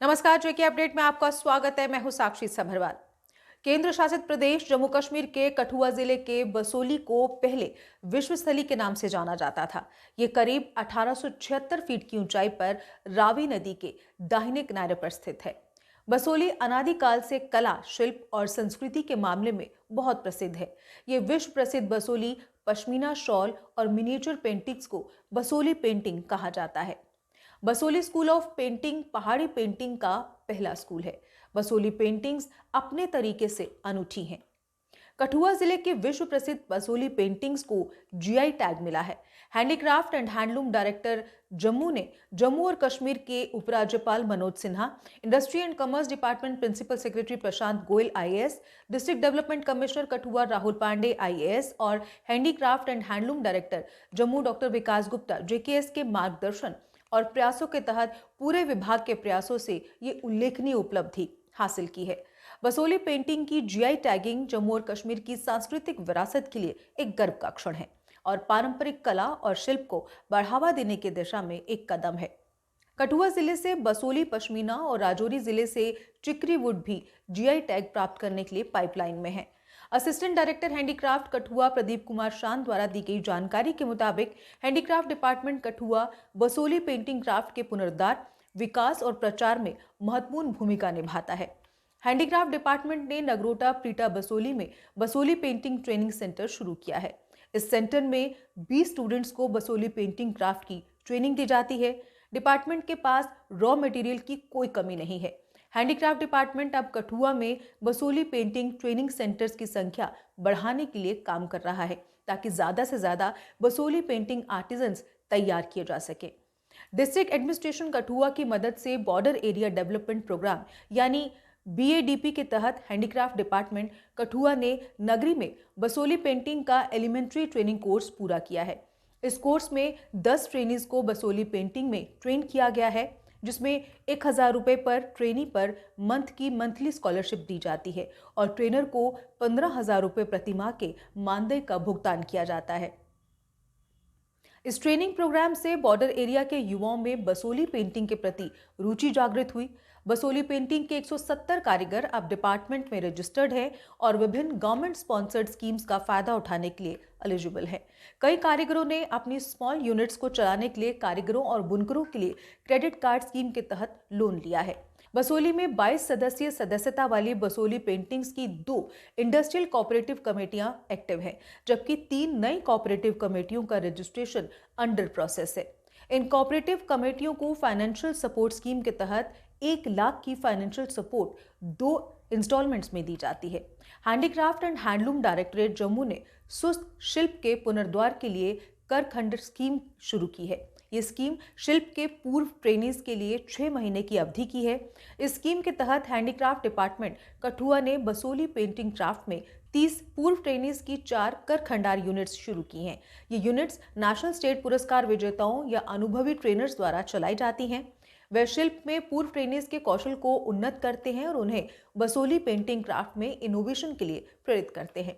नमस्कार, जेके अपडेट में आपका स्वागत है। मैं हूं साक्षी सभरवाल। केंद्र शासित प्रदेश जम्मू कश्मीर के कठुआ जिले के बसोली को पहले विश्वस्थली के नाम से जाना जाता था। ये करीब 1876 फीट की ऊंचाई पर रावी नदी के दाहिने किनारे पर स्थित है। बसोली अनादिकाल से कला, शिल्प और संस्कृति के मामले में बहुत प्रसिद्ध है। ये विश्व प्रसिद्ध बसोली पश्मीना शॉल और मिनिएचर पेंटिंग्स को बसोली पेंटिंग कहा जाता है। बसोली स्कूल ऑफ पेंटिंग पहाड़ी पेंटिंग का पहला स्कूल है। बसोली पेंटिंग्स अपने तरीके से अनूठी हैं। कठुआ जिले के विश्व प्रसिद्ध बसोली पेंटिंग्स को जीआई टैग मिला है। Handicraft and handloom director Jammu ने जम्मू और कश्मीर के उपराज्यपाल Manoj Sinha, industry and commerce department principal secretary Prashant Goyal IAS, district development commissioner Kathua Rahul Pandey IAS और handicraft and handloom director Jammu doctor Vikas Gupta JKS के मार्गदर्शन और प्रयासों के तहत पूरे विभाग के प्रयासों से ये उल्लेखनीय उपलब्धि हासिल की है। बसोली पेंटिंग की जीआई टैगिंग जम्मू और कश्मीर की सांस्कृतिक विरासत के लिए एक गर्व का क्षण है और पारंपरिक कला और शिल्प को बढ़ावा देने की दिशा में एक कदम है। कठुआ जिले से बसोली पश्मीना और राजौरी जिले से चिकरी वुड भी जीआई टैग प्राप्त करने के लिए पाइपलाइन में है। Assistant director handicraft Kathua Pradeep Kumar शांत द्वारा दी गई जानकारी के मुताबिक handicraft department Kathua Basoli painting craft के पुनरुद्धार, विकास और प्रचार में महत्वपूर्ण भूमिका निभाता है। हैंडीक्राफ्ट डिपार्टमेंट ने नगरोटा प्रीटा बसोली में बसोली पेंटिंग ट्रेनिंग सेंटर शुरू किया है। इस सेंटर में 20 स्टूडेंट्स को बसोली पेंटिंग क्राफ्ट की ट्रेनिंग दी जाती है। डिपार्टमेंट के पास रॉ मटेरियल की कोई कमी नहीं है। हैंडीक्राफ्ट डिपार्टमेंट अब कठुआ में बसोली पेंटिंग ट्रेनिंग सेंटर्स की संख्या बढ़ाने के लिए काम कर रहा है ताकि ज्यादा से ज्यादा बसोली पेंटिंग आर्टिजन्स तैयार किए जा सके। डिस्ट्रिक्ट एडमिनिस्ट्रेशन कठुआ की मदद से बॉर्डर एरिया डेवलपमेंट प्रोग्राम यानी बीएडीपी के तहत हैंडीक्राफ्ट डिपार्टमेंट कठुआ ने नगरी में बसोली पेंटिंग का एलिमेंट्री ट्रेनिंग कोर्स पूरा किया है। इस कोर्स में 10 ट्रेनीज को बसोली पेंटिंग में ट्रेन किया गया है, जिसमें 1000 रुपए पर ट्रेनी पर मंथली स्कॉलरशिप दी जाती है और ट्रेनर को 15,000 रुपए प्रति माह के मानदेय का भुगतान किया जाता है। इस ट्रेनिंग प्रोग्राम से बॉर्डर एरिया के युवाओं में बसोली पेंटिंग के प्रति रुचि जागृत हुई। बसोली पेंटिंग के 170 कारीगर अब डिपार्टमेंट में रजिस्टर्ड हैं और विभिन्न गवर्नमेंट स्पॉन्सर्ड स्कीम्स का फायदा उठाने के लिए एलिजिबल है। कई कारीगरों ने अपनी स्मॉल यूनिट्स को चलाने के लिए कारीगरों और बुनकरों के लिए क्रेडिट कार्ड स्कीम के तहत लोन लिया है। बसोली में 22 सदस्यीय सदस्यता वाली बसोली पेंटिंग्स की 2 इंडस्ट्रियल कोऑपरेटिव कमेटियां एक्टिव हैं, जबकि 3 नई कोऑपरेटिव कमेटियों का रजिस्ट्रेशन अंडर प्रोसेस है। इन कोऑपरेटिव कमेटियों को फाइनेंशियल सपोर्ट स्कीम के तहत 1 लाख की फाइनेंशियल सपोर्ट 2 इंस्टॉलमेंट्स में दी जाती है। Handicraft and handloom directorate Jammu ने सुस्त शिल्प के पुनर्द्वार के लिए कर खंड स्कीम शुरू की है। ये स्कीम शिल्प के पूर्व ट्रेनीज के लिए 6 महीने की अवधि की है। इस स्कीम के तहत हैंडीक्राफ्ट डिपार्टमेंट कठुआ ने बसोली पेंटिंग क्राफ्ट में 30 पूर्व ट्रेनीज की 4 कर खंडार यूनिट्स शुरू की हैं। ये यूनिट्स नेशनल स्टेट पुरस्कार विजेताओं या अनुभवी ट्रेनर्स द्वारा चलाई जाती हैं। वे शिल्प में पूर्व ट्रेनीज के कौशल को उन्नत करते हैं और उन्हें बसोली पेंटिंग क्राफ्ट में इनोवेशन के लिए प्रेरित करते हैं।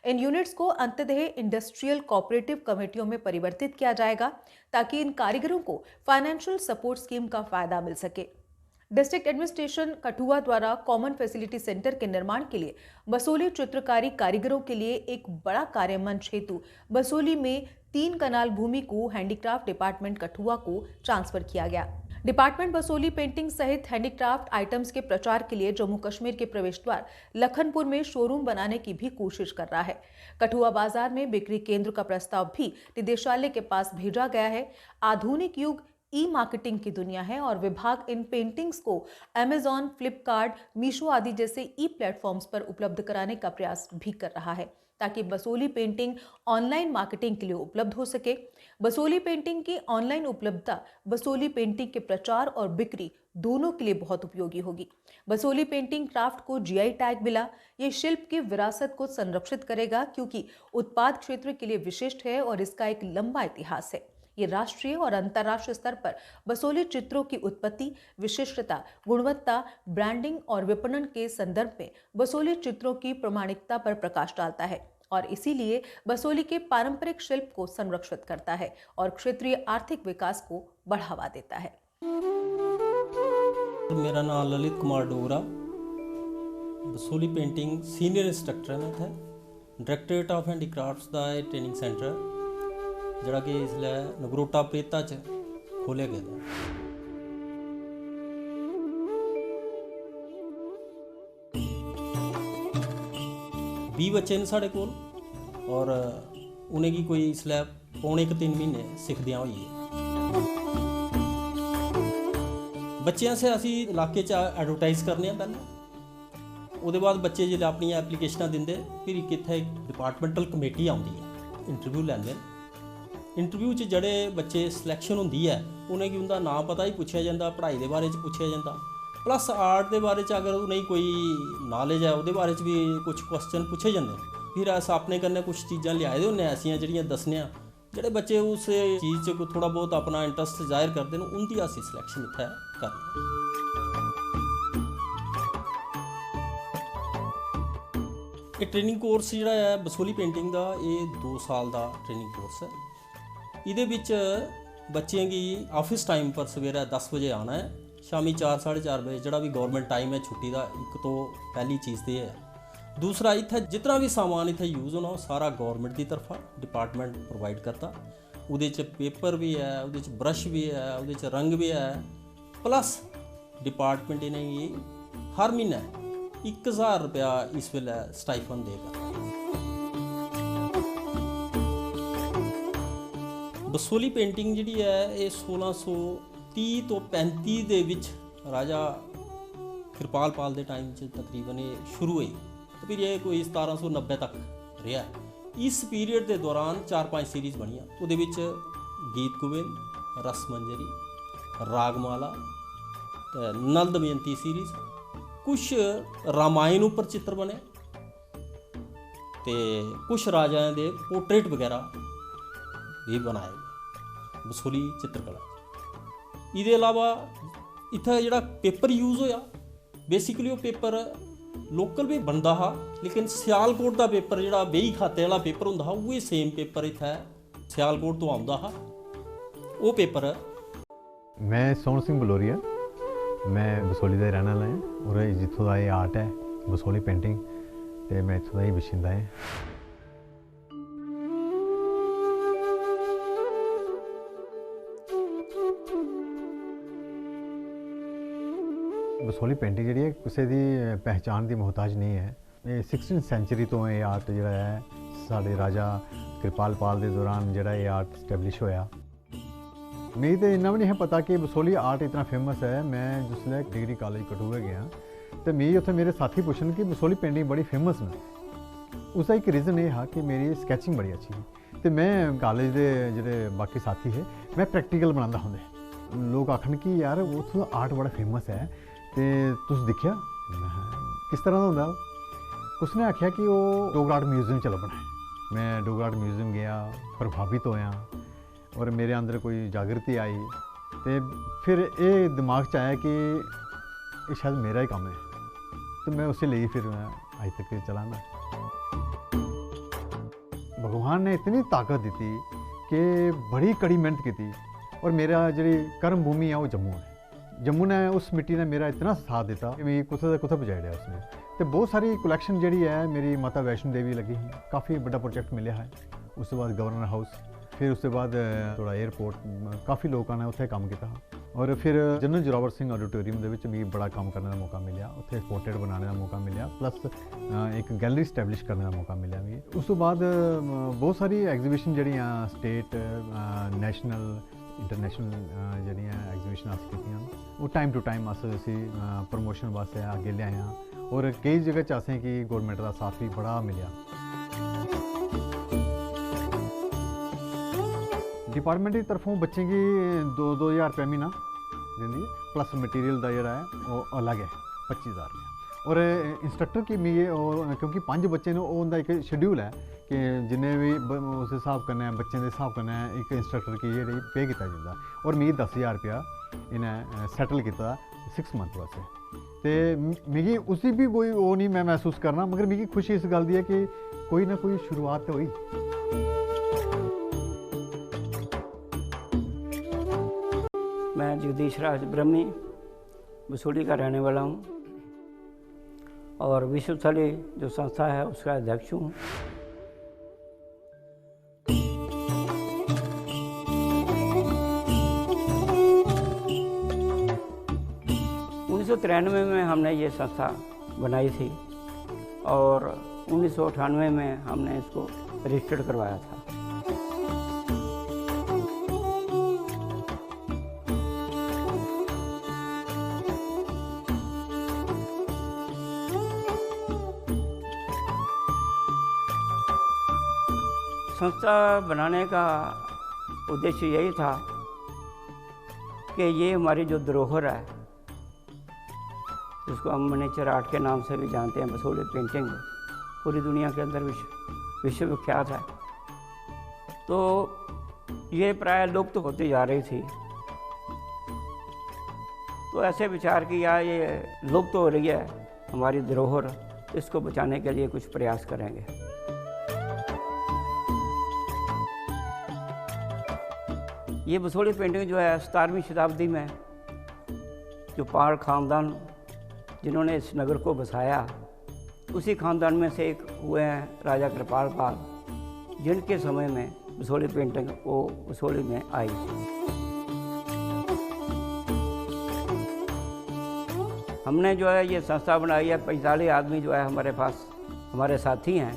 इन यूनिट्स को अंततः इंडस्ट्रियल कोऑपरेटिव कमेटियों में परिवर्तित किया जाएगा ताकि इन कारीगरों को फाइनेंशियल सपोर्ट स्कीम का फायदा मिल सके। डिस्ट्रिक्ट एडमिनिस्ट्रेशन कठुआ द्वारा कॉमन फैसिलिटी सेंटर के निर्माण के लिए बसोली चित्रकारी कारीगरों के लिए एक बड़ा कार्यमंच हेतु बसोली में 3 कनाल भूमि को हैंडीक्राफ्ट डिपार्टमेंट कठुआ को ट्रांसफर किया गया। डिपार्टमेंट बसोली पेंटिंग सहित हैंडीक्राफ्ट आइटम्स के प्रचार के लिए जम्मू कश्मीर के प्रवेश द्वार लखनपुर में शोरूम बनाने की भी कोशिश कर रहा है। कठुआ बाजार में बिक्री केंद्र का प्रस्ताव भी निदेशालय के पास भेजा गया है। आधुनिक युग ई मार्केटिंग की दुनिया है और विभाग इन पेंटिंग्स को अमेजॉन, फ्लिपकार्ट, मीशो आदि जैसे ई प्लेटफॉर्म्स पर उपलब्ध कराने का प्रयास भी कर रहा है ताकि बसोली पेंटिंग ऑनलाइन मार्केटिंग के लिए उपलब्ध हो सके। बसोली पेंटिंग की ऑनलाइन उपलब्धता बसोली पेंटिंग के प्रचार और बिक्री दोनों के लिए बहुत उपयोगी होगी। बसोली पेंटिंग क्राफ्ट को जीआई टैग मिला। ये शिल्प की विरासत को संरक्षित करेगा क्योंकि उत्पाद क्षेत्र के लिए विशिष्ट है और इसका एक लंबा इतिहास है। ये राष्ट्रीय और अंतर्राष्ट्रीय स्तर पर बसोली चित्रों की उत्पत्ति, विशिष्टता, गुणवत्ता, ब्रांडिंग और विपणन के संदर्भ में बसोली चित्रों की प्रामाणिकता पर प्रकाश डालता है और इसीलिए बसोली के पारंपरिक शिल्प को संरक्षित करता है और क्षेत्रीय आर्थिक विकास को बढ़ावा देता है। मेरा नाम Lalit Kumar Dogra, Basoli painting senior instructor है मैं इत्थै डायरैक्टरेट ऑफ हैंडीक्राफ्ट्स का ट्रेनिंग सेंटर जोड़ा कि इसलै नगरोटा प्रेता च खोलिया गया है। बीस बच्चे ने साढ़े कोल और उनेंगी कोई इसलै पौने 3 महीने सिखदियां होई है। बच्चों से असी इलाके एडवरटाइज करने पहले, उसके बाद बच्चे जो अपनी एप्लीकेशन देंगे फिर इत्थे एक डिपार्टमेंटल कमेटी आती है, इंटरव्यू लेंदे। इंटरव्यू च जड़े बच्चे सिलैक्शन होंदी है उन्हें उनका नाम पता ही पूछा जाता, पढ़ाई के बारे पूछा जाता, प्लस आर्ट के बारे अगर उन्हें कोई नॉलेज है वो बारे भी कुछ क्वेश्चन पूछे जाते। फिर अस अपने कन्नै कुछ चीज़ां लियाए होंने ऐसियां जिहड़ियां दसने जोड़े बच्चे उस चीज़ को थोड़ा बहुत अपना इंटरस्ट जाहिर करते हैं, उनकी असी सिलैक्शन इत्थे करने। ये ट्रेनिंग कोर्स जिहड़ा है बसोली पेंटिंग का, ये 2 साल का ट्रेनिंग कोर्स है। इहदे विच बच्चों की ऑफिस टाइम पर सवेरे 10 बजे आना है, शामी 4 साढ़े 4 बजे जिहड़ा भी गौरमेंट टाइम है छुट्टी का, एक तो पहली चीज़ तो है। दूसरा इत्थे जितना भी सामान इत्थे यूज़ होना सारा गौरमेंट की तरफा डिपार्टमेंट प्रोवाइड करता। उहदे च पेपर भी है, उहदे च ब्रश भी है, उहदे च रंग भी है, प्लस डिपार्टमेंट इन्हेंगी हर महीने 1000 रुपया इस वेले स्टाइफन देगा। बसोली पेंटिंग जिहड़ी है ये 1630 तो 35 दे विच राजा कृपाल पाल के टाइम च तकरीबन ये शुरू हुई, तो फिर ये कोई 1790 तक रहा। इस पीरियड के दौरान 4-5 सीरीज़ बनिया, उहदे विच गीत गोविंद, रस मंजरी, रागमाला, नल दमयंती सीरीज़, कुछ रामायण उपर चित्र बने, तो कुछ राजाओं के पोर्ट्रेट वगैरह भी बनाए गए बसोली चित्रकला। इसके अलावा इत्थे जिहड़ा पेपर यूज़ होया बेसिकली वो पेपर लोकल भी बनता हा, लेकिन सियालकोट का पेपर जिहड़ा बेही खाते वाला पेपर होंदा हा वो सेम पेपर इत्थे सियालकोट तो आउंदा हा वो पेपर। मैं सोहन सिंह बलोरिया, मैं बसोली का रहने वाला है और जितों का ये आर्ट है बसोली पेंटिंग, तो मैं इतों का ही बशिंदा है। बसोली पेंटिंग जी है किसी की पहचान की मोहताज नहीं है। ये 16th सेंचुरी तो ये आर्ट जो है साढ़े राजा कृपाल पाल के दौरान जो ये आर्ट स्टैबलिश होया। मिगी तो इन्ना भी नहीं पता कि बसोली आर्ट इतना फेमस है। मैं जिसलै डिग्री कॉलेज कठुआ गया तो मिगी उत्थे मेरे साथी पूछन कि बसोली पेंटिंग बड़ी फेमस न। उसका एक रीज़न ये हा कि मेरी स्कैचिंग बड़ी अच्छी थी, तो मैं कॉलेज के जोड़े बाकी साथी है मैं प्रैक्टिकल बनाता होंगे। लोग आखन कि यार उत्थों आर्ट बड़ा फेमस है, तो तुस दिखिया किस तरह का होंदा। उसने आख्या कि वो डोगरा आर्ट म्यूजियम चलो बनाए। मैं डोगरा आर्ट म्यूजियम गया, प्रभावित होया और मेरे अंदर कोई जागृति आई, तो फिर ये दिमाग च आया कि ये शायद मेरा ही काम है, तो मैं उसे ले फिर मैं आज तक चला ना। भगवान ने इतनी ताकत दी थी कि बड़ी कड़ी मेहनत की थी, और मेरा जी कर्म भूमि है वो जम्मू है। जम्मू ने उस मिट्टी ने मेरा इतना साथ दिता कि मैं कुछ पहुँचाई दिया उसने। तो बहुत सारी कलैक्शन जी है मेरी माता वैष्णो देवी लगी है, काफ़ी बड़ा प्रोजेक्ट मिले है। उसके बाद गवर्नर हाउस, फिर उसके बाद थोड़ा एयरपोर्ट, काफ़ी लोगों ने उत्थे काम किया। और फिर जनरल जोरावर सिंह ऑडिटोरियम के भी बड़ा काम करने का मौका मिला, उत्थे पोर्ट्रेट बनाने का मौका मिला, प्लस एक गैलरी स्टैबलिश करने का मौका मिला भी। उस बाद बहुत सारी एग्जीबिशन जड़ियाँ स्टेट नैशनल इंटरनेशनल जड़ियाँ एग्जीबिशन अस कीतियां। वो टाइम टू टाइम अस प्रमोशन वास्ते अगे ले आए, और कई जगह च असें कि गौरमेंट का साथ भी बड़ा मिला। डिपार्टमेंट की तरफों बच्चों की 2-2000 रुपया महीना देंदी, प्लस मटीरियल का जोड़ा है वो अलग है 25,000 रुपया। और इंस्ट्रक्टर की मिगी क्योंकि 5 बच्चे ने उनका एक शेड्यूल है कि जिन्हें भी उस हिसाब कन्नै बच्चों के हिसाब कन्नै एक इंस्ट्रक्टर की जी पे किया जाता। और मिगी 10,000 रुपया इन्हें सैटल किया 6 मंथ वास्ते। तो मिगी उसी भी कोई वो नहीं मैं महसूस करना, मगर मिगी खुशी इस गल दी है कि कोई ना कोई शुरुआत तो हुई। मैं जगदीश राज ब्रह्मी बसोली का रहने वाला हूँ और विश्वस्थली जो संस्था है उसका अध्यक्ष हूँ। उन्नीस सौ 93 में हमने ये संस्था बनाई थी और 1998 में हमने इसको रजिस्टर्ड करवाया था। संस्था बनाने का उद्देश्य यही था कि ये हमारी जो धरोहर है, जिसको हम मिनिएचर आर्ट के नाम से भी जानते हैं, बसोली पेंटिंग, पूरी दुनिया के अंदर विश्व विख्यात है। तो ये प्राय लुप्त होती जा रही थी। तो ऐसे विचार किया ये लुप्त हो रही है हमारी धरोहर, इसको बचाने के लिए कुछ प्रयास करेंगे। ये बसोली पेंटिंग जो है 17वीं शताब्दी में जो पाल ख़ानदान जिन्होंने इस नगर को बसाया, उसी ख़ानदान में से एक हुए हैं राजा कृपाल पाल, जिनके समय में बसोली पेंटिंग वो बसोली में आई। हमने जो है ये संस्था बनाई है, 45 आदमी जो है हमारे पास, हमारे साथी हैं।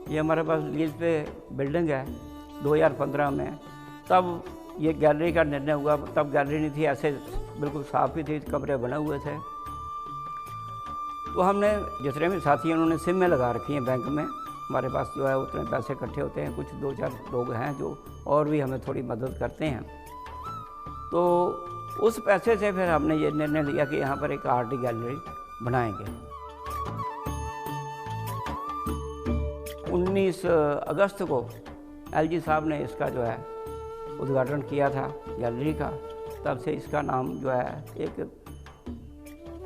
ये हमारे पास लीज पे बिल्डिंग है। 2015 में तब ये गैलरी का निर्णय हुआ, तब गैलरी नहीं थी, ऐसे बिल्कुल साफ ही थी, कमरे बने हुए थे। तो हमने जितने भी साथी हैं उन्होंने सिम में लगा रखी हैं बैंक में। हमारे पास जो है उतने पैसे इकट्ठे होते हैं, कुछ 2-4 लोग हैं जो और भी हमें थोड़ी मदद करते हैं। तो उस पैसे से फिर हमने ये निर्णय लिया कि यहाँ पर एक आर्ट गैलरी बनाएंगे। 19 अगस्त को LG साहब ने इसका जो है उद्घाटन किया था गैलरी का। तब से इसका नाम जो है एक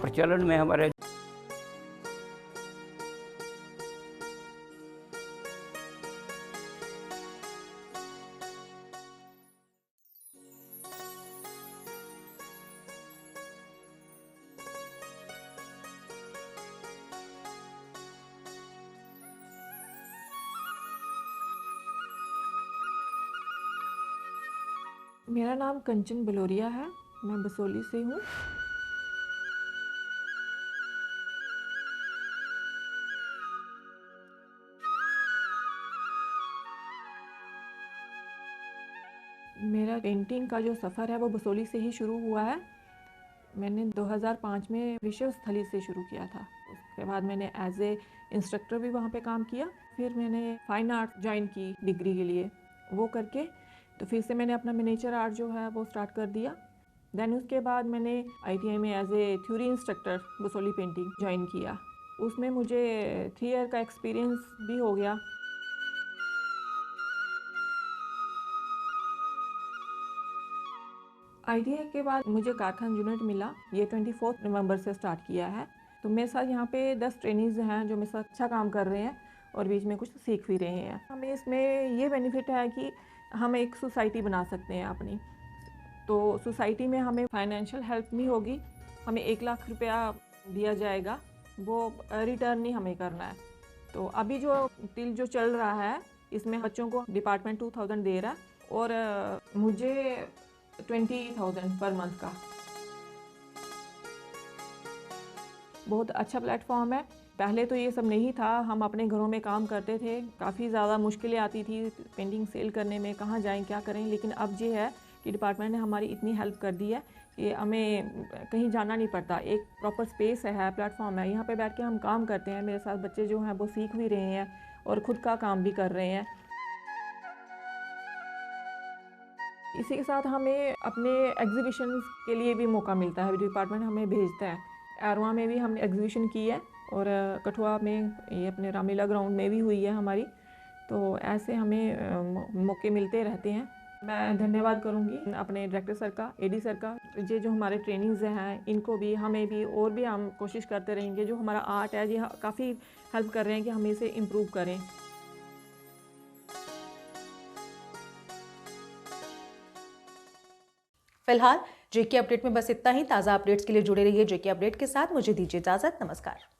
प्रचलन में हमारे मेरा नाम कंचन बलोरिया है, मैं बसोली से हूँ। मेरा पेंटिंग का जो सफ़र है वो बसोली से ही शुरू हुआ है। मैंने 2005 में विश्वस्थली से शुरू किया था। उसके बाद मैंने एज ए इंस्ट्रक्टर भी वहाँ पे काम किया। फिर मैंने फाइन आर्ट ज्वाइन की डिग्री के लिए, वो करके तो फिर से मैंने अपना मिनिएचर आर्ट जो है वो स्टार्ट कर दिया। देन उसके बाद मैंने ITI में as a theory instructor Basohli painting join किया। उसमें मुझे 3 ईयर का एक्सपीरियंस भी हो गया। ITI के बाद मुझे कारखान यूनिट मिला, ये 24 नवंबर से स्टार्ट किया है। तो मेरे साथ यहाँ पे 10 ट्रेनीज़ हैं जो मेरे साथ अच्छा काम कर रहे हैं और बीच में कुछ सीख भी रहे हैं। हमें इसमें ये बेनिफिट है कि हम एक सोसाइटी बना सकते हैं अपनी। तो सोसाइटी में हमें फाइनेंशियल हेल्प भी होगी। हमें 1 लाख रुपया दिया जाएगा, वो रिटर्न नहीं हमें करना है। तो अभी जो टिल जो चल रहा है इसमें बच्चों को डिपार्टमेंट 2000 दे रहा है और मुझे 20,000 पर मंथ का। बहुत अच्छा प्लेटफॉर्म है। पहले तो ये सब नहीं था, हम अपने घरों में काम करते थे, काफ़ी ज़्यादा मुश्किलें आती थी पेंटिंग सेल करने में, कहाँ जाएं क्या करें। लेकिन अब ये है कि डिपार्टमेंट ने हमारी इतनी हेल्प कर दी है कि हमें कहीं जाना नहीं पड़ता। एक प्रॉपर स्पेस है, प्लेटफॉर्म है, यहाँ पे बैठ के हम काम करते हैं। मेरे साथ बच्चे जो हैं वो सीख भी रहे हैं और ख़ुद का काम भी कर रहे हैं। इसी के साथ हमें अपने एग्जीबिशन के लिए भी मौका मिलता है, डिपार्टमेंट हमें भेजता है। एरवा में भी हमने एग्जीबिशन की है और कठुआ में ये अपने रामलीला ग्राउंड में भी हुई है हमारी। तो ऐसे हमें मौके मिलते रहते हैं। मैं धन्यवाद करूंगी अपने डायरेक्टर सर का, AD सर का। ये जो हमारे ट्रेनिंग्स हैं इनको भी, हमें भी, और भी हम कोशिश करते रहेंगे। जो हमारा आर्ट है ये काफ़ी हेल्प कर रहे हैं कि हम इसे इम्प्रूव करें। फिलहाल जेके अपडेट में बस इतना ही। ताज़ा अपडेट्स के लिए जुड़े रहिए जेके अपडेट के साथ। मुझे दीजिए इजाज़त। नमस्कार।